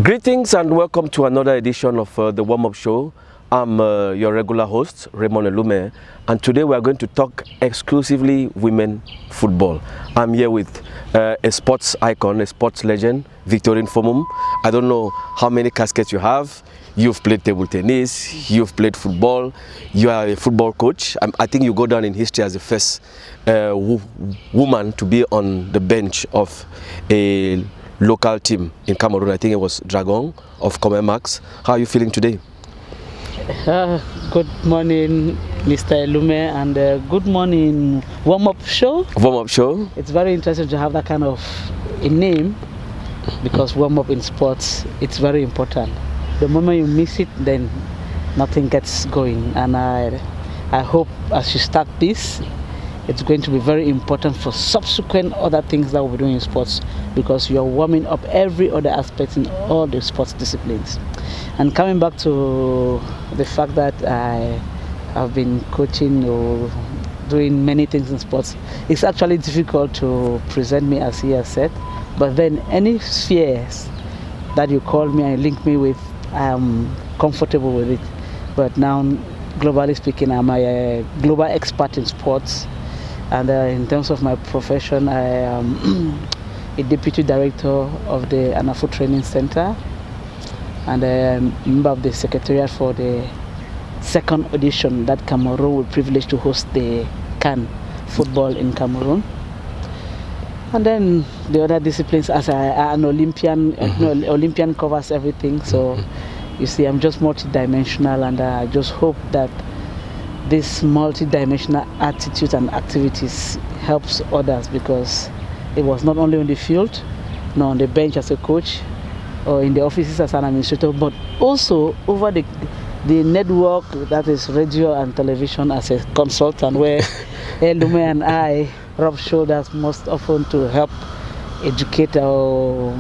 Greetings and welcome to another edition of the Warm-Up Show. I'm your regular host, Raymond Elume, and today we are going to talk exclusively women football. I'm here with a sports icon, a sports legend, Victorine Fomum. I don't know how many caskets you have. You've played table tennis, you've played football, you are a football coach. I think you go down in history as the first woman to be on the bench of a local team in Cameroon. I think it was Dragon of Comemax. How are you feeling today? Good morning, Mr. Elume, and good morning, Warm-Up Show. Warm-Up Show. It's very interesting to have that kind of a name because warm-up in sports, it's very important. The moment you miss it, then nothing gets going. And I hope as you start this, it's going to be very important for subsequent other things that we'll be doing in sports because you're warming up every other aspect in all the sports disciplines. And coming back to the fact that I have been coaching or doing many things in sports, it's actually difficult to present me as he has said, but then any spheres that you call me and link me with, I'm comfortable with it. But now, globally speaking, I'm a global expert in sports. And in terms of my profession, I am a deputy director of the ANAFO Training Center, and I am a member of the secretariat for the second edition that Cameroon was privileged to host the CAN football in Cameroon. And then the other disciplines, as an Olympian, Olympian covers everything. So you see, I'm just multidimensional, and I just hope that this multi-dimensional attitude and activities helps others because it was not only on the field, not on the bench as a coach or in the offices as an administrator, but also over the network that is radio and television as a consultant where Elume and I rub shoulders most often to help educate our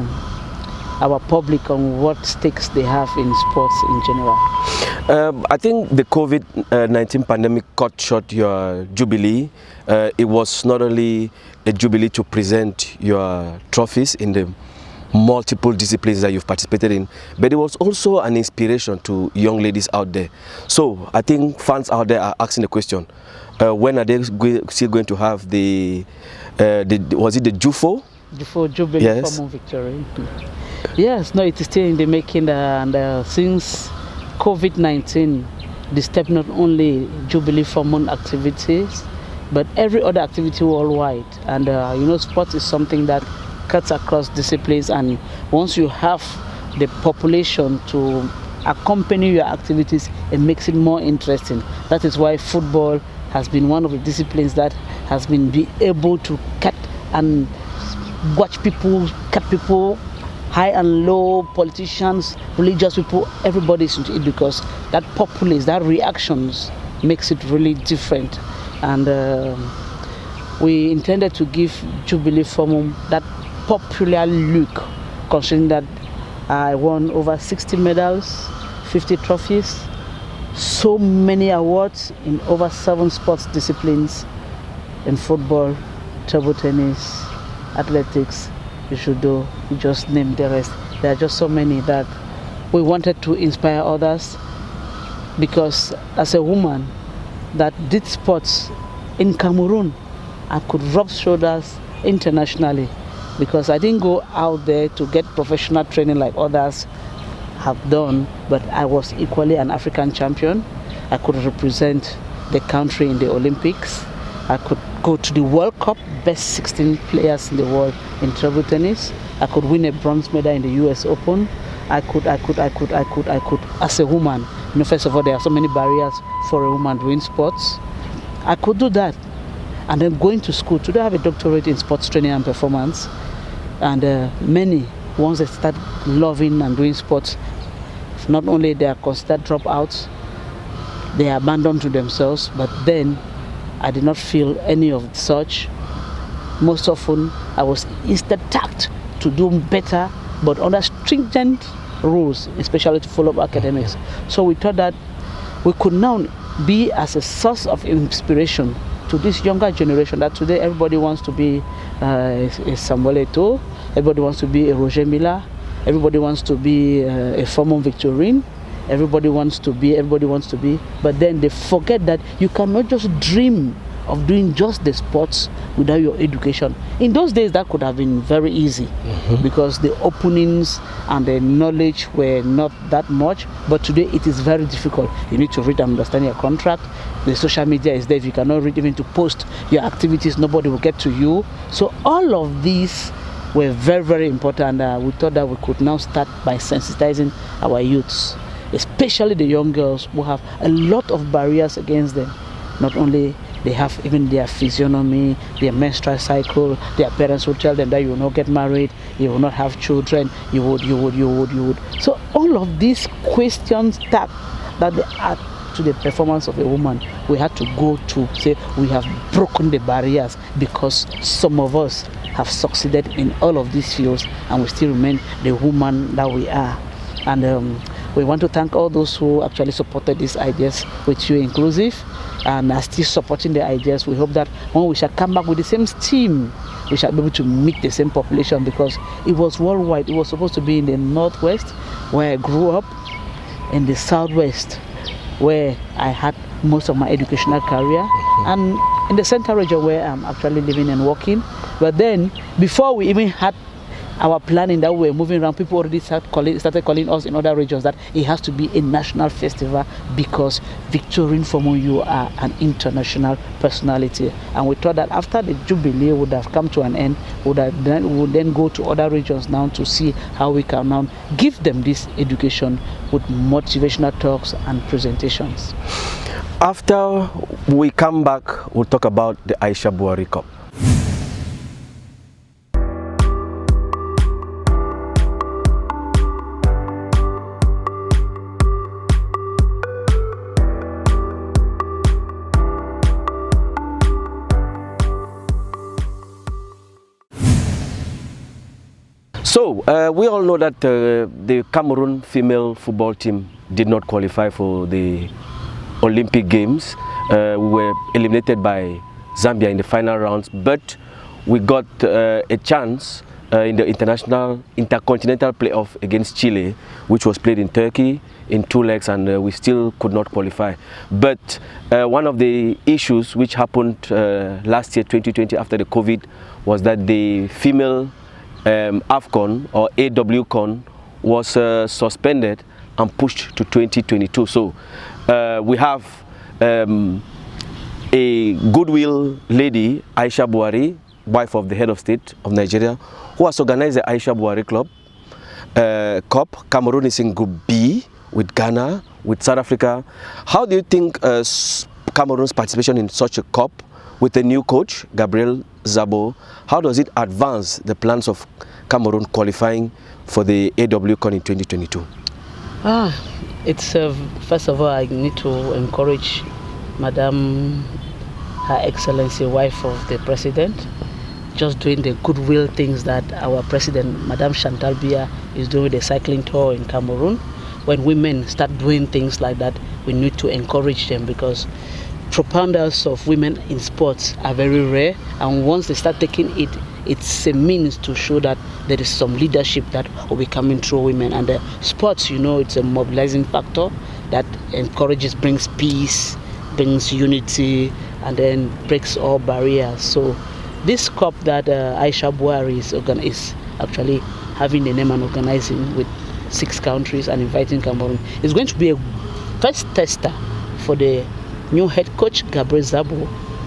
public on what stakes they have in sports in general. I think the COVID-19 pandemic cut short your Jubilee. It was not only a Jubilee to present your trophies in the multiple disciplines that you've participated in, but it was also an inspiration to young ladies out there. So I think fans out there are asking the question, when are they still going to have was it the JUFO? Jubilee, yes. Fomum, Victorine. Yes, no, it is still in the making, and since COVID-19 disturbed not only Jubilee Fomum activities, but every other activity worldwide. And you know, sports is something that cuts across disciplines, and once you have the population to accompany your activities, it makes it more interesting. That is why football has been one of the disciplines that has been able to cut and watch people, cut people, high and low, politicians, religious people, everybody's into it because that populace, that reactions makes it really different. And we intended to give Jubilee Fomum that popular look, considering that I won over 60 medals, 50 trophies, so many awards in over 7 sports disciplines, in football, table tennis, athletics, judo, you just name the rest. There are just so many that we wanted to inspire others because as a woman that did sports in Cameroon, I could rub shoulders internationally because I didn't go out there to get professional training like others have done, but I was equally an African champion. I could represent the country in the Olympics. I could go to the World Cup, best 16 players in the world in table tennis. I could win a bronze medal in the US Open. I could, as a woman, you know, first of all, there are so many barriers for a woman doing sports. I could do that. And then going to school, today I have a doctorate in sports training and performance. And many, once they start loving and doing sports, not only they are considered dropouts, they are abandoned to themselves, but then I did not feel any of such. Most often, I was instead tasked to do better, but under stringent rules, especially to follow up academics. So we thought that we could now be as a source of inspiration to this younger generation that today everybody wants to be a Samuel Eto'o, everybody wants to be a Roger Milla, everybody wants to be a Fomum Victorine, everybody wants to be, but then they forget that you cannot just dream of doing just the sports without your education. In those days, that could have been very easy because the openings and the knowledge were not that much, but today it is very difficult. You need to read and understand your contract. The social media is there. If you cannot read, even to post your activities, nobody will get to you. So all of these were very, very important. We thought that we could now start by sensitizing our youths, especially the young girls who have a lot of barriers against them. Not only they have even their physiognomy, their menstrual cycle, their parents will tell them that you will not get married, you will not have children, you would. So all of these questions that they add to the performance of a woman, we had to go to say we have broken the barriers because some of us have succeeded in all of these fields and we still remain the woman that we are. And we want to thank all those who actually supported these ideas with You Inclusive and are still supporting the ideas. We hope that when we shall come back with the same team, we shall be able to meet the same population, because it was worldwide. It was supposed to be in the Northwest, where I grew up, in the Southwest, where I had most of my educational career, and in the Central region where I'm actually living and working. But then, before we even had our planning that we were moving around, people already started calling us in other regions that it has to be a national festival because Victorine Fomum, you are an international personality. And we thought that after the Jubilee would have come to an end, we would then go to other regions now to see how we can now give them this education with motivational talks and presentations. After we come back, we'll talk about the Aisha Buhari Cup. So, we all know that the Cameroon female football team did not qualify for the Olympic Games. We were eliminated by Zambia in the final rounds, but we got a chance in the intercontinental playoff against Chile, which was played in Turkey in 2 legs, and we still could not qualify. But one of the issues which happened last year, 2020, after the COVID, was that the female AFCON or AWCON was suspended and pushed to 2022. So we have a goodwill lady, Aisha Buhari, wife of the head of state of Nigeria, who has organized the Aisha Buhari Cup. Cameroon is in Group B with Ghana, with South Africa. How do you think Cameroon's participation in such a cup with a new coach, Gabriel Zabo, how does it advance the plans of Cameroon qualifying for the AWCON in 2022? It's first of all, I need to encourage Madam, Her Excellency, wife of the President, just doing the goodwill things that our President, Madam Chantal Biya, is doing with the cycling tour in Cameroon. When women start doing things like that, we need to encourage them, because propounders of women in sports are very rare, and once they start taking it, it's a means to show that there is some leadership that will be coming through women. And sports, you know, it's a mobilizing factor that encourages, brings peace, brings unity, and then breaks all barriers. So this cup that Aisha Buhari is actually having the name and organizing with 6 countries and inviting Cameroon is going to be a first tester for the new head coach, Gabriel Zabo,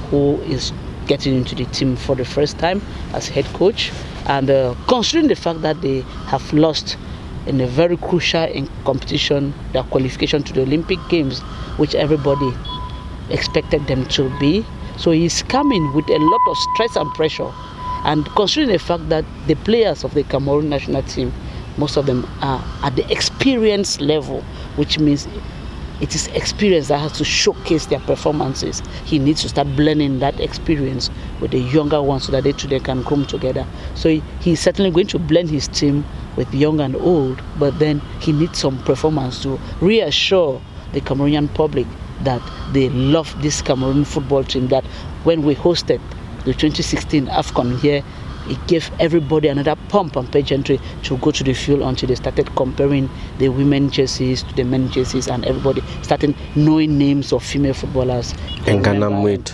who is getting into the team for the first time as head coach. And considering the fact that they have lost in a very crucial competition, their qualification to the Olympic Games, which everybody expected them to be. So he's coming with a lot of stress and pressure. And considering the fact that the players of the Cameroon national team, most of them are at the experience level, which means it is experience that has to showcase their performances. He needs to start blending that experience with the younger ones so that they can come together. So he's certainly going to blend his team with young and old, but then he needs some performance to reassure the Cameroonian public that they love this Cameroon football team, that when we hosted the 2016 AFCON here, it gave everybody another pump and pageantry to go to the field until they started comparing the women jerseys to the men jerseys, and everybody started knowing names of female footballers. Nganamud,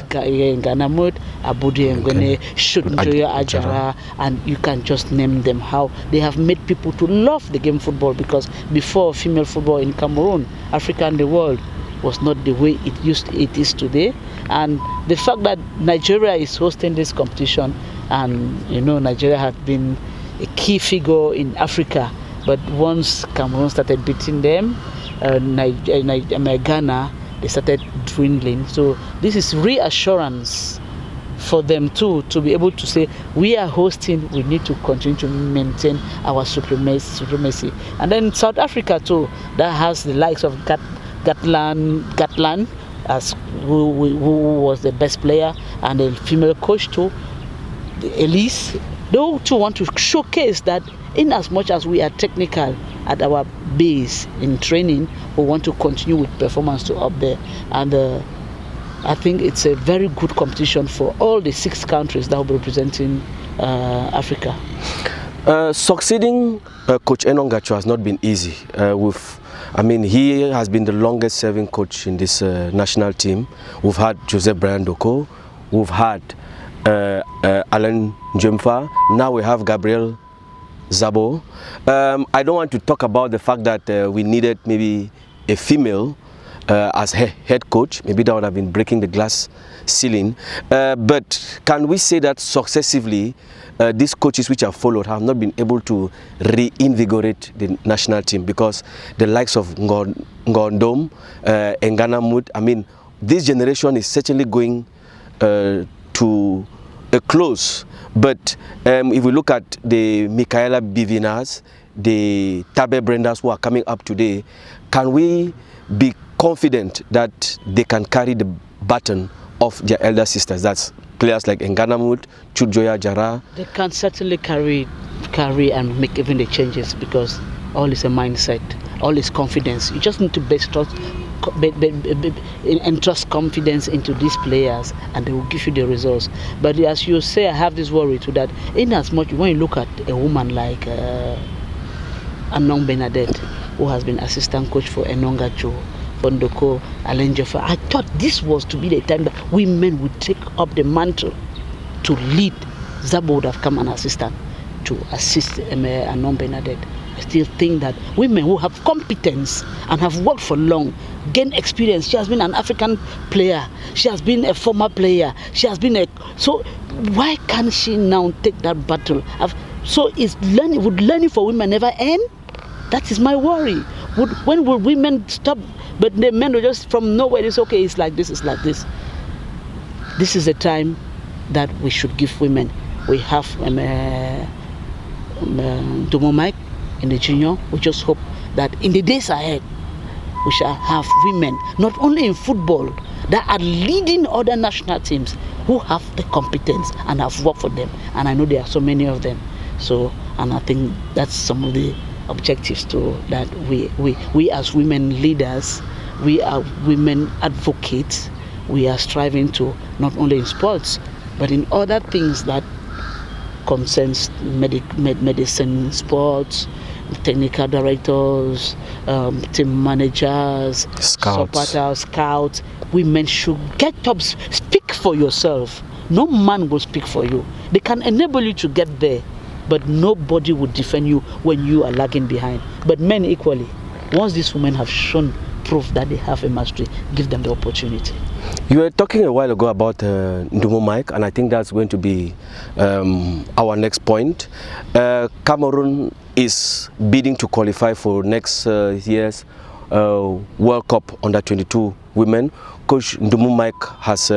Abudi Ngene, Shunjoya Ajara, and you can just name them, how they have made people to love the game football, because before, female football in Cameroon, Africa and the world was not the way it is today. And the fact that Nigeria is hosting this competition, and you know, Nigeria had been a key figure in Africa, but once Cameroon started beating them, Ghana, they started dwindling. So this is reassurance for them too, to be able to say, we are hosting, we need to continue to maintain our supremacy. And then South Africa too, that has the likes of Gatland, as who was the best player, and the female coach too, Elise. They too want to showcase that in as much as we are technical at our base in training, we want to continue with performance to up there. And I think it's a very good competition for all the 6 countries that will be representing Africa. Succeeding Coach Enongacho has not been easy. He has been the longest serving coach in this national team. We've had Joseph Brian Doko, we've had Alan Jemfa, now we have Gabriel Zabo. I don't want to talk about the fact that we needed maybe a female as head coach. Maybe that would have been breaking the glass ceiling. But can we say that successively these coaches which have followed have not been able to reinvigorate the national team? Because the likes of Ngondom, Nganamud, this generation is certainly going to a close. But if we look at the Michaela Bivinas, the Tabe Brendas who are coming up today, can we be confident that they can carry the baton of their elder sisters? That's players like Nganamud, Chudjoya Jara. They can certainly carry and make even the changes, because all is a mindset, all is confidence. You just need to entrust confidence into these players, and they will give you the results. But as you say, I have this worry too, that in as much when you look at a woman like Anon Bernadette, who has been assistant coach for Enongacho, Fondoko, Alenjefa, I thought this was to be the time that women would take up the mantle to lead. Zabo would have come an assistant to assist Anon Bernadette. I still think that women who have competence and have worked for long, gain experience. She has been an African player. She has been a former player. She has been so why can't she now take that battle? Would learning for women never end? That is my worry. When will women stop? But the men will just from nowhere. It's okay. It's like this. It's like this. This is a time that we should give women. We have Domo Mike in the junior. We just hope that in the days ahead, we shall have women, not only in football, that are leading other national teams who have the competence and have worked for them. And I know there are so many of them. And I think that's some of the objectives too, that we as women leaders, we are women advocates, we are striving to, not only in sports, but in other things that concerns medicine, sports, technical directors, team managers, supporters, scouts. Women should get up, speak for yourself. No man will speak for you. They can enable you to get there, but nobody will defend you when you are lagging behind. But men equally, once these women have shown proof that they have a mastery, give them the opportunity. You were talking a while ago about Ndumo Mike, and I think that's going to be our next point. Cameroon is bidding to qualify for next year's World Cup under 22 women. Coach Ndumo Mike has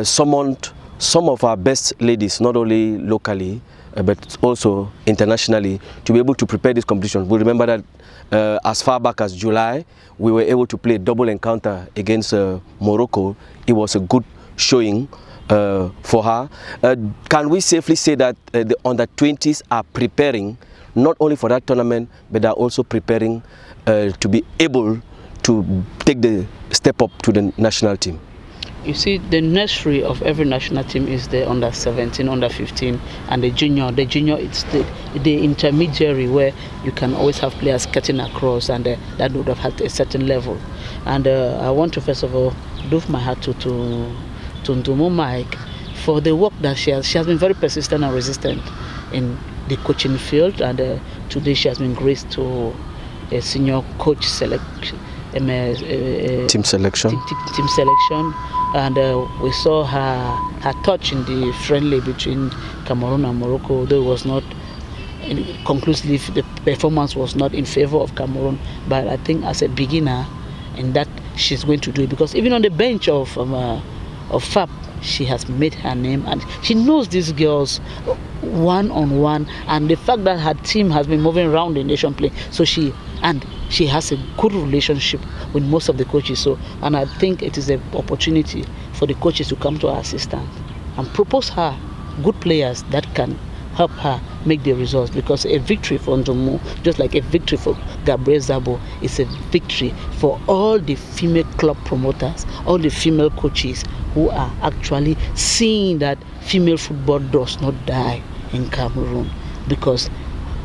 summoned some of our best ladies, not only locally, but also internationally, to be able to prepare this competition. We remember that as far back as July, we were able to play a double encounter against Morocco. It was a good showing for her. Can we safely say that the under-20s are preparing not only for that tournament, but are also preparing to be able to take the step up to the national team? You see, the nursery of every national team is the under 17, under 15, and the junior. The junior is the intermediary where you can always have players cutting across, and that would have had a certain level. And I want to first of all give my hat to Ndumo Mike for the work that she has. She has been very persistent and resistant in the coaching field, and today she has been graced to a senior coach selection. Team selection. Team selection, and we saw her touch in the friendly between Cameroon and Morocco, although it was not conclusive. The performance was not in favor of Cameroon, but I think as a beginner in that, she's going to do it, because even on the bench of FAP, she has made her name, and she knows these girls one-on-one, and the fact that her team has been moving around the nation play, so she has a good relationship with most of the coaches. So, and I think it is an opportunity for the coaches to come to her assistance and propose her good players that can help her make the results, because a victory for Ndomo, just like a victory for Gabriel Zabo, is a victory for all the female club promoters, all the female coaches who are actually seeing that female football does not die in Cameroon, because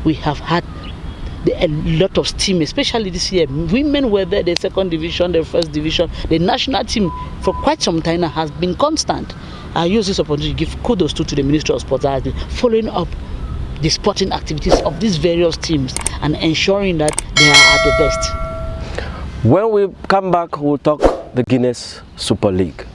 we have had a lot of steam, especially this year. Women were there, the second division, the first division. The national team for quite some time now has been constant. I use this opportunity to give kudos to the Ministry of Sports that has been following up the sporting activities of these various teams and ensuring that they are at the best. When we come back, we'll talk the Guinness Super League.